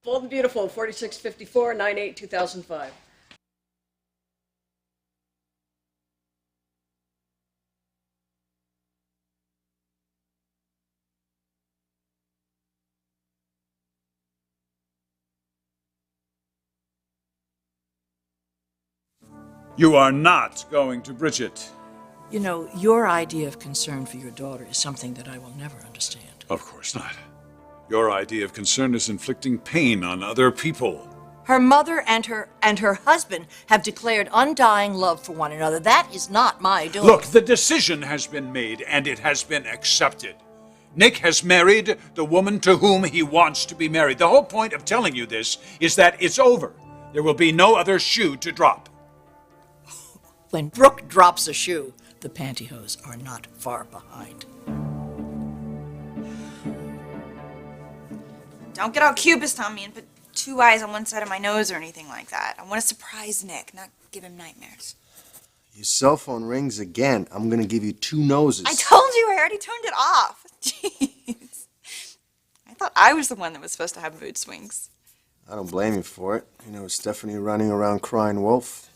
Bold and Beautiful, 4654, 9/8/2005. You are not going to Bridget. You know, your idea of concern for your daughter is something that I will never understand. Of course not. Your idea of concern is inflicting pain on other people. Her mother and her husband have declared undying love for one another. That is not my doing. Look, the decision has been made and it has been accepted. Nick has married the woman to whom he wants to be married. The whole point of telling you this is that it's over. There will be no other shoe to drop. When Brooke drops a shoe, the pantyhose are not far behind. Don't get all cubist on me and put two eyes on one side of my nose or anything like that. I want to surprise Nick, not give him nightmares. Your cell phone rings again. I'm gonna give you 2 noses. I told you I already turned it off. Jeez. I thought I was the one that was supposed to have mood swings. I don't blame you for it. You know, Stephanie running around crying wolf.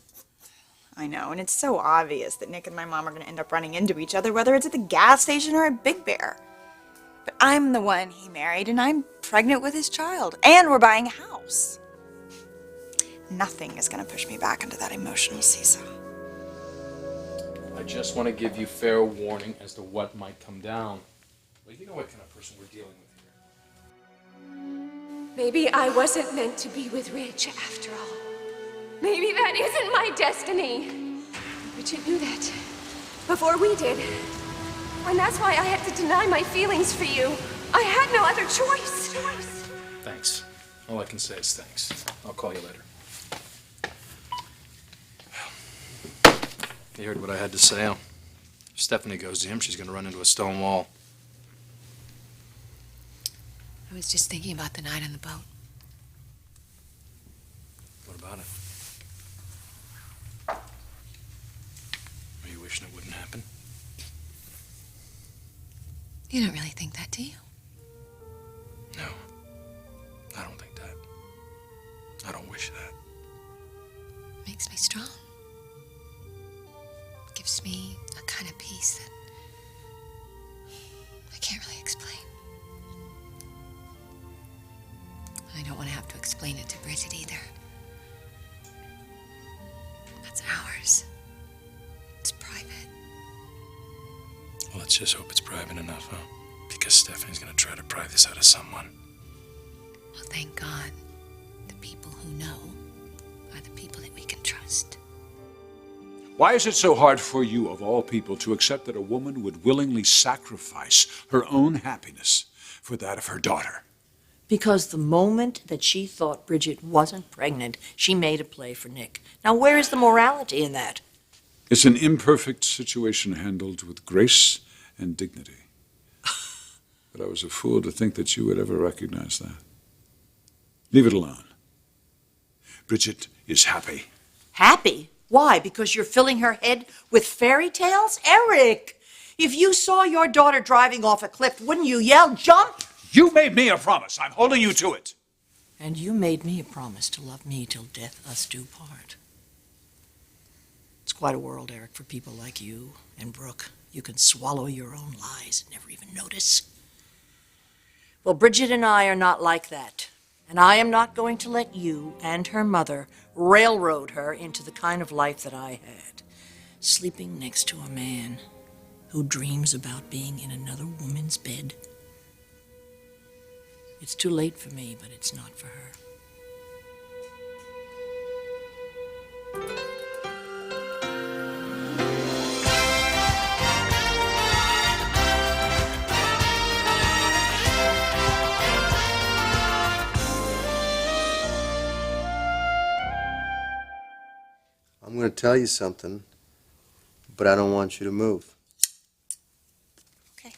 I know, and it's so obvious that Nick and my mom are going to end up running into each other, whether it's at the gas station or at Big Bear. But I'm the one he married, and I'm pregnant with his child, and we're buying a house. Nothing is going to push me back into that emotional seesaw. I just want to give you fair warning as to what might come down. Well, you know what kind of person we're dealing with here. Maybe I wasn't meant to be with Rich after all. Maybe that isn't my destiny. Bridget knew that before we did. And that's why I had to deny my feelings for you. I had no other choice. Thanks. All I can say is thanks. I'll call you later. You heard what I had to say. If Stephanie goes to him, she's going to run into a stone wall. I was just thinking about the night on the boat. What about it? Are you wishing it wouldn't happen? You don't really think that, do you? No. I don't think that. I don't wish that. Makes me strong. Gives me a kind of peace that I can't really explain. I don't want to have to explain it to Bridget either. That's ours. It's private. Well, let's just hope it's private enough, huh? Because Stephanie's going to try to pry this out of someone. Well, thank God. The people who know are the people that we can trust. Why is it so hard for you, of all people, to accept that a woman would willingly sacrifice her own happiness for that of her daughter? Because the moment that she thought Bridget wasn't pregnant, she made a play for Nick. Now, where is the morality in that? It's an imperfect situation handled with grace and dignity. But I was a fool to think that you would ever recognize that. Leave it alone. Bridget is happy. Happy? Why? Because you're filling her head with fairy tales? Eric, if you saw your daughter driving off a cliff, wouldn't you yell, jump? You made me a promise. I'm holding you to it. And you made me a promise to love me till death us do part. It's quite a world, Eric, for people like you and Brooke. You can swallow your own lies and never even notice. Well, Bridget and I are not like that. And I am not going to let you and her mother railroad her into the kind of life that I had. Sleeping next to a man who dreams about being in another woman's bed. It's too late for me, but it's not for her. I'm gonna tell you something, but I don't want you to move. Okay.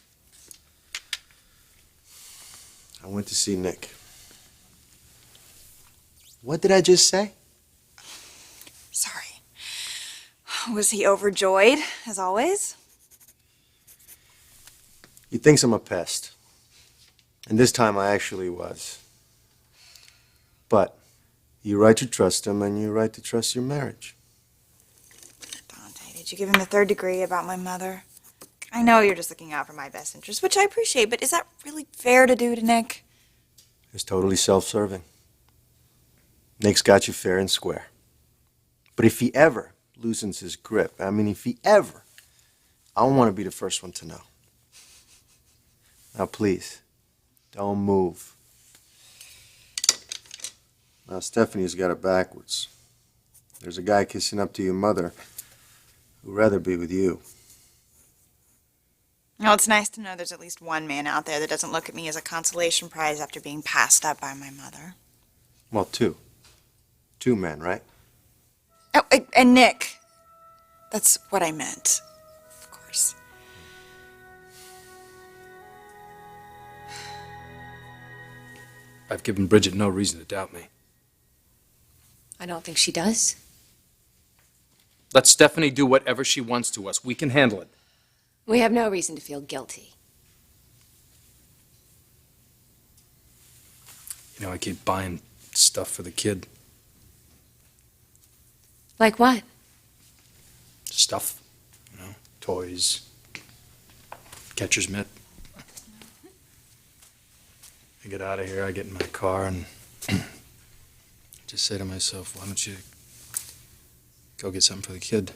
I went to see Nick. What did I just say? Sorry. Was he overjoyed, as always? He thinks I'm a pest. And this time I actually was. But you're right to trust him, and you're right to trust your marriage. Dante, did you give him the third degree about my mother? I know you're just looking out for my best interest, which I appreciate, but is that really fair to do to Nick? It's totally self-serving. Nick's got you fair and square. But if he ever loosens his grip, I want to be the first one to know. Now, please, don't move. Now, Stephanie's got it backwards. There's a guy kissing up to your mother who'd rather be with you. Well, it's nice to know there's at least one man out there that doesn't look at me as a consolation prize after being passed up by my mother. Well, two. Two men, right? Oh, and Nick. That's what I meant. Of course. I've given Bridget no reason to doubt me. I don't think she does. Let Stephanie do whatever she wants to us. We can handle it. We have no reason to feel guilty. You know, I keep buying stuff for the kid. Like what? Stuff, you know, toys, catcher's mitt. I get out of here, I get in my car and just say to myself, why don't you go get something for the kid?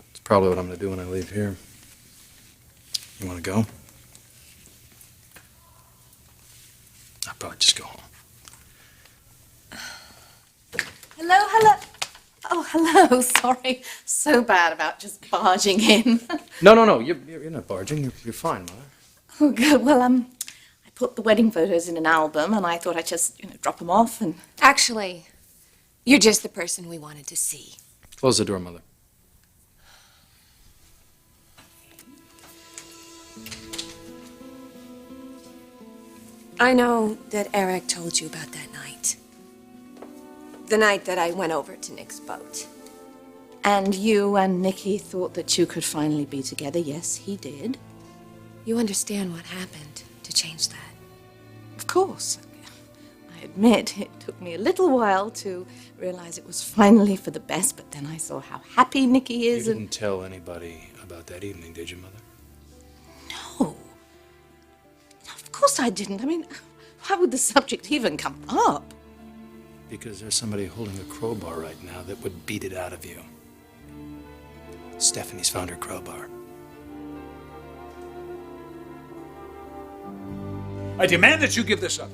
It's probably what I'm going to do when I leave here. You want to go? I'll probably just go home. Hello, hello. Oh, hello. Sorry. So bad about just barging in. No. You're not barging. You're fine, Mother. Oh, good. Well, I put the wedding photos in an album, and I thought I'd just, drop them off and... Actually, you're just the person we wanted to see. Close the door, Mother. I know that Eric told you about that night. The night that I went over to Nick's boat. And you and Nikki thought that you could finally be together. Yes, he did. You understand what happened to change that? Of course. I admit it took me a little while to realize it was finally for the best, but then I saw how happy Nikki You is. didn't tell anybody about that evening, did you, Mother? No. Of course I didn't. I mean, why would the subject even come up? Because there's somebody holding a crowbar right now that would beat it out of you. Stephanie's found her crowbar. I demand that you give this up.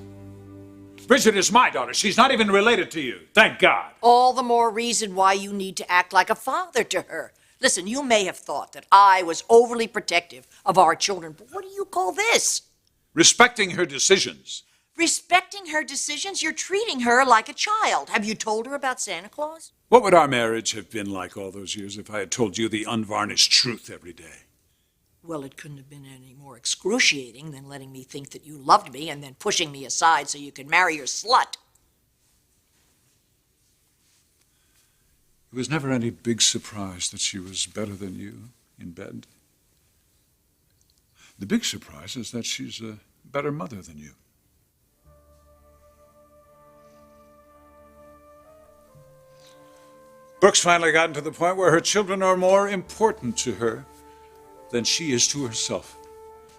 Bridget is my daughter. She's not even related to you. Thank God. All the more reason why you need to act like a father to her. Listen, you may have thought that I was overly protective of our children, but what do you call this? Respecting her decisions. Respecting her decisions? You're treating her like a child. Have you told her about Santa Claus? What would our marriage have been like all those years if I had told you the unvarnished truth every day? Well, it couldn't have been any more excruciating than letting me think that you loved me and then pushing me aside so you could marry your slut. It was never any big surprise that she was better than you in bed. The big surprise is that she's a better mother than you. Brooke's finally gotten to the point where her children are more important to her than she is to herself.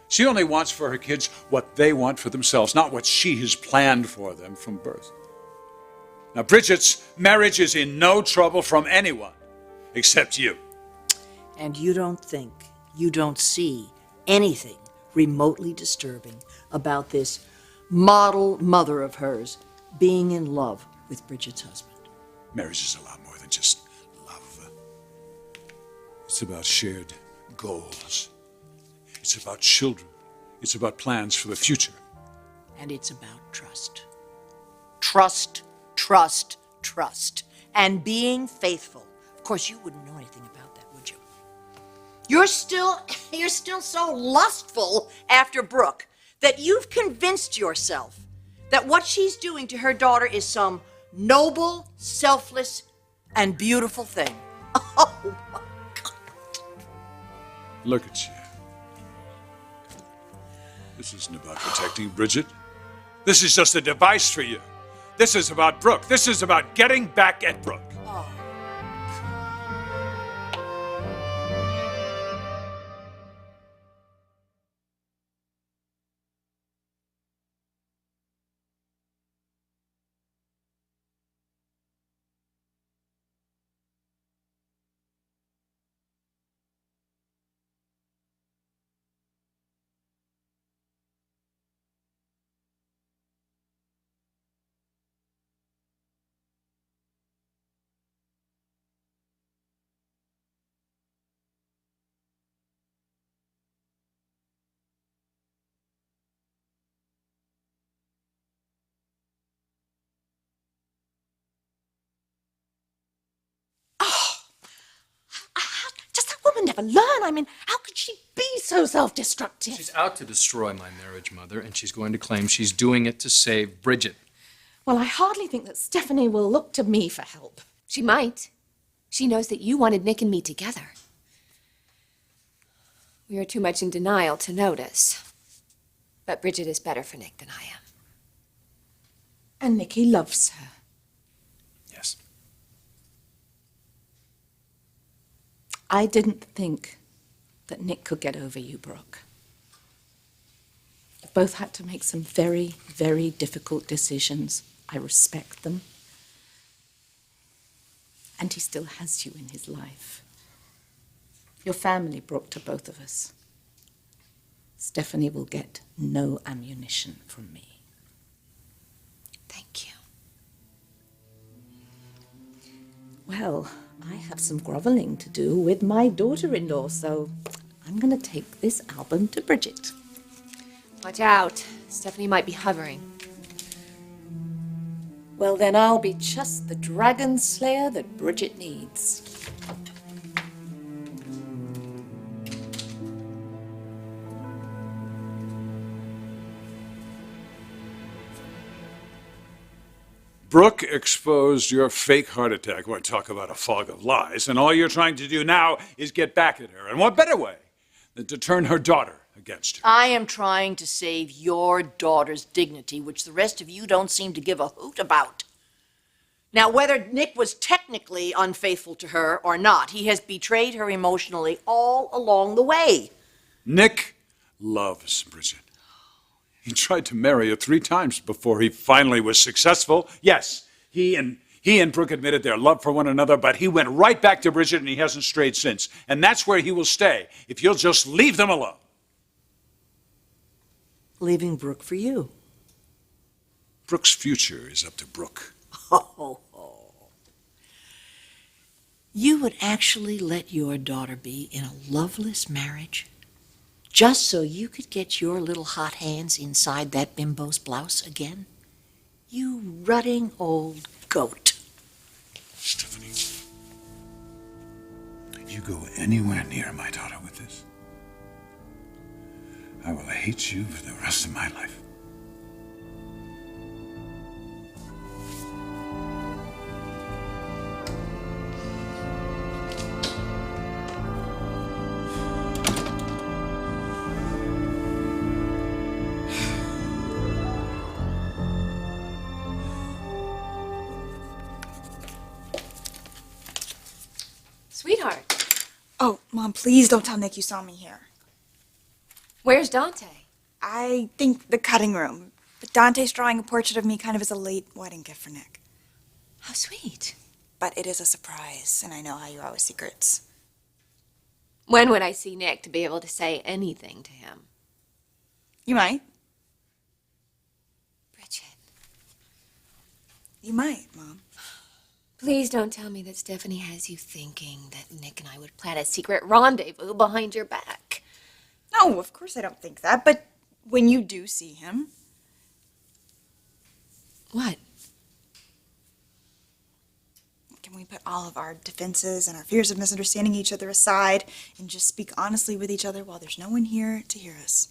She only wants for her kids what they want for themselves, not what she has planned for them from birth. Now, Bridget's marriage is in no trouble from anyone except you. And you don't think, you don't see anything remotely disturbing about this model mother of hers being in love with Bridget's husband. Marriage is a lot more than just love. It's about shared goals. It's about children. It's about plans for the future. And it's about trust. Trust, trust, trust. And being faithful. Of course, you wouldn't know anything about that, would you? You're still so lustful after Brooke that you've convinced yourself that what she's doing to her daughter is some noble, selfless, and beautiful thing. Oh, my God. Look at you. This isn't about protecting Bridget. This is just a device for you. This is about Brooke. This is about getting back at Brooke. Just that woman never learn. I mean, how could she be so self-destructive? She's out to destroy my marriage, Mother, and she's going to claim she's doing it to save Bridget. Well, I hardly think that Stephanie will look to me for help. She might. She knows that you wanted Nick and me together. We are too much in denial to notice. But Bridget is better for Nick than I am. And Nicky loves her. Yes. I didn't think that Nick could get over you, Brooke. You both had to make some very, very difficult decisions. I respect them. And he still has you in his life. Your family, Brooke, to both of us. Stephanie will get no ammunition from me. Thank you. Well, I have some groveling to do with my daughter-in-law, so I'm going to take this album to Bridget. Watch out. Stephanie might be hovering. Well, then I'll be just the dragon slayer that Bridget needs. Brooke exposed your fake heart attack. Well, talk about a fog of lies. And all you're trying to do now is get back at her. And what better way than to turn her daughter against her? I am trying to save your daughter's dignity, which the rest of you don't seem to give a hoot about. Now, whether Nick was technically unfaithful to her or not, he has betrayed her emotionally all along the way. Nick loves Bridget. He tried to marry her 3 times before he finally was successful. Yes, he and Brooke admitted their love for one another, but he went right back to Bridget and he hasn't strayed since. And that's where he will stay, if you'll just leave them alone. Leaving Brooke for you. Brooke's future is up to Brooke. Oh. You would actually let your daughter be in a loveless marriage? Just so you could get your little hot hands inside that bimbo's blouse again? You rutting old goat. Stephanie, if you go anywhere near my daughter with this, I will hate you for the rest of my life. Sweetheart, Oh, Mom, please don't tell Nick you saw me here. where's Dante? I think the cutting room. But Dante's drawing a portrait of me kind of as a late wedding gift for Nick. How sweet. But it is a surprise, and I know how you are with secrets. When would I see Nick to be able to say anything to him? You might. Bridget, You might, Mom. please don't tell me that Stephanie has you thinking that Nick and I would plan a secret rendezvous behind your back. No, of course I don't think that, but when you do see him, What? can we put all of our defenses and our fears of misunderstanding each other aside and just speak honestly with each other while there's no one here to hear us?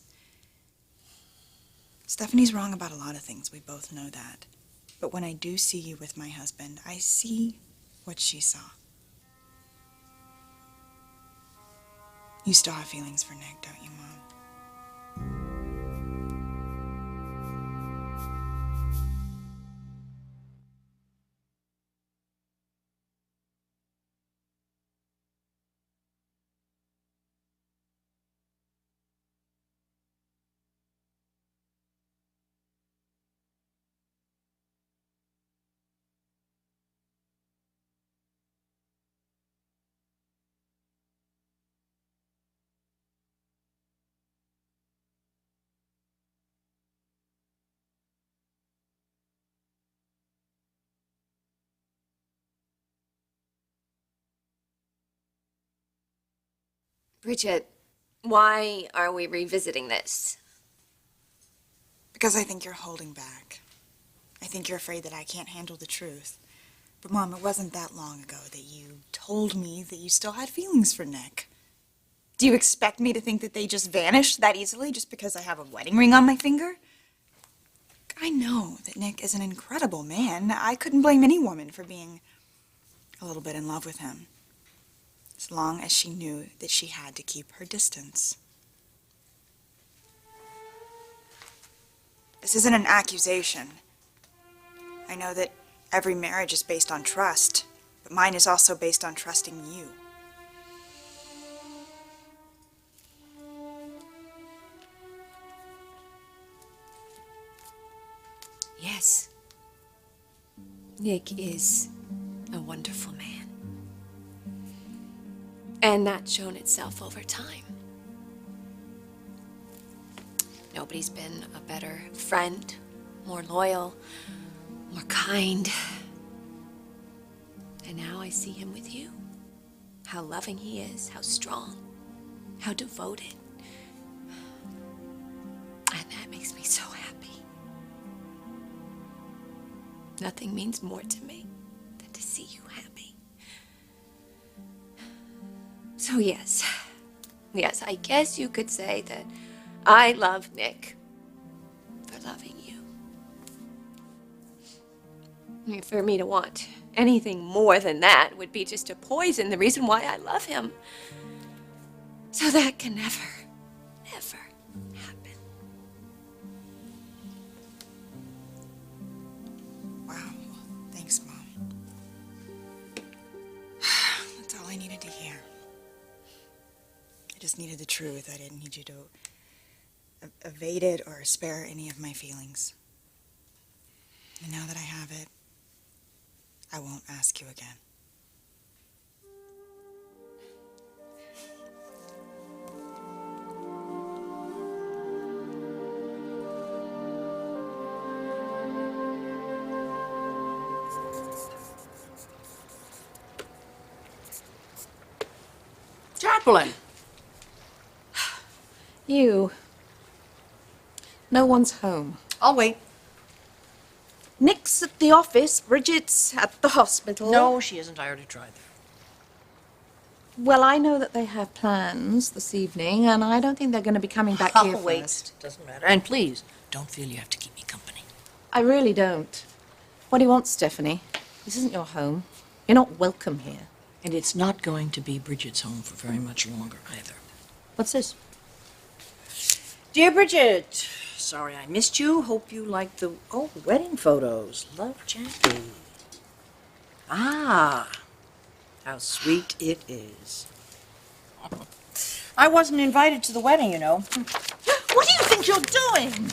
Stephanie's wrong about a lot of things, we both know that. But when I do see you with my husband, I see what she saw. You still have feelings for Nick, don't you, Mom? Bridget, why are we revisiting this? Because I think you're holding back. I think you're afraid that I can't handle the truth. But, Mom, it wasn't that long ago that you told me that you still had feelings for Nick. Do you expect me to think that they just vanished that easily just because I have a wedding ring on my finger? I know that Nick is an incredible man. I couldn't blame any woman for being a little bit in love with him, as long as she knew that she had to keep her distance. This isn't an accusation. I know that every marriage is based on trust, but mine is also based on trusting you. Yes. Nick is a wonderful man. And that's shown itself over time. Nobody's been a better friend, more loyal, more kind. And now I see him with you. How loving he is, how strong, how devoted. And that makes me so happy. Nothing means more to me than to see you happy. So yes, I guess you could say that I love Nick for loving you. I mean, for me to want anything more than that would be just to poison the reason why I love him. So that can never happen. Wow. Well, thanks, Mom. That's all I needed to hear. I just needed the truth. I didn't need you to evade it or spare any of my feelings. And now that I have it, I won't ask you again. Jacqueline! You. No one's home. I'll wait. Nick's at the office. Bridget's at the hospital. No, she isn't. I already tried that. Well, I know that they have plans this evening, and I don't think they're going to be coming back I'll here wait. first. Doesn't matter. And please, don't feel you have to keep me company. I really don't. What do you want, Stephanie? This isn't your home. You're not welcome here. And it's not going to be Bridget's home for very much longer either. What's this? Dear Bridget, sorry I missed you. Hope you liked the wedding photos. Love, Jackie. Ah, how sweet it is. I wasn't invited to the wedding, you know. What do you think you're doing?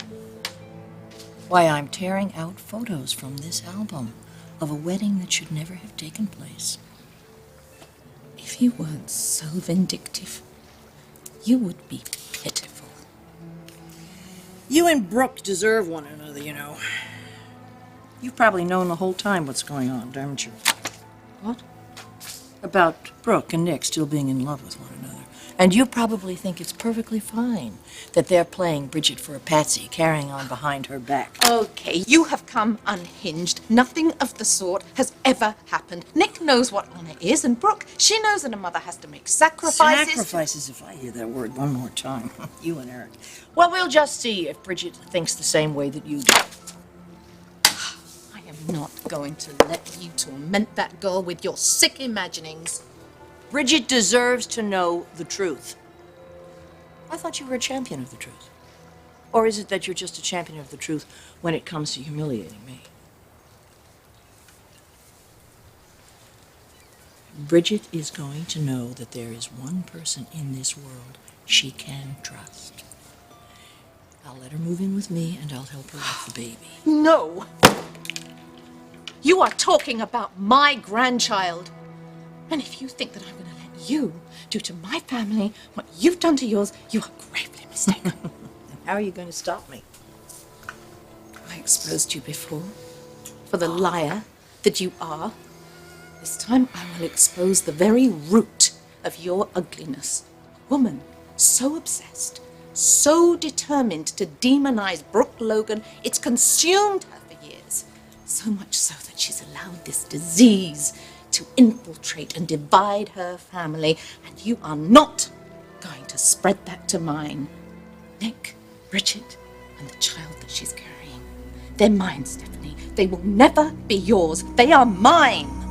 Why, I'm tearing out photos from this album of a wedding that should never have taken place. If you weren't so vindictive, you would be pitiful. You and Brooke deserve one another, you know. You've probably known the whole time what's going on, haven't you? What? About Brooke and Nick still being in love with one another. And you probably think it's perfectly fine that they're playing Bridget for a patsy, carrying on behind her back. Okay, you have come unhinged. Nothing of the sort has ever happened. Nick knows what honor is, and Brooke, she knows that a mother has to make sacrifices. Sacrifices, if I hear that word one more time. You and Eric. Well, we'll just see if Bridget thinks the same way that you do. I am not going to let you torment that girl with your sick imaginings. Bridget deserves to know the truth. I thought you were a champion of the truth. Or is it that you're just a champion of the truth when it comes to humiliating me? Bridget is going to know that there is one person in this world she can trust. I'll let her move in with me, and I'll help her with the baby. No! You are talking about my grandchild. And if you think that I'm going to let you do to my family what you've done to yours, you are gravely mistaken. How are you going to stop me? I exposed you before for the liar that you are. This time I will expose the very root of your ugliness. woman so obsessed, so determined to demonize Brooke Logan, it's consumed her for years. So much so that she's allowed this disease to infiltrate and divide her family. And you are not going to spread that to mine. Nick, Bridget, and the child that she's carrying. They're mine, Stephanie. They will never be yours. They are mine.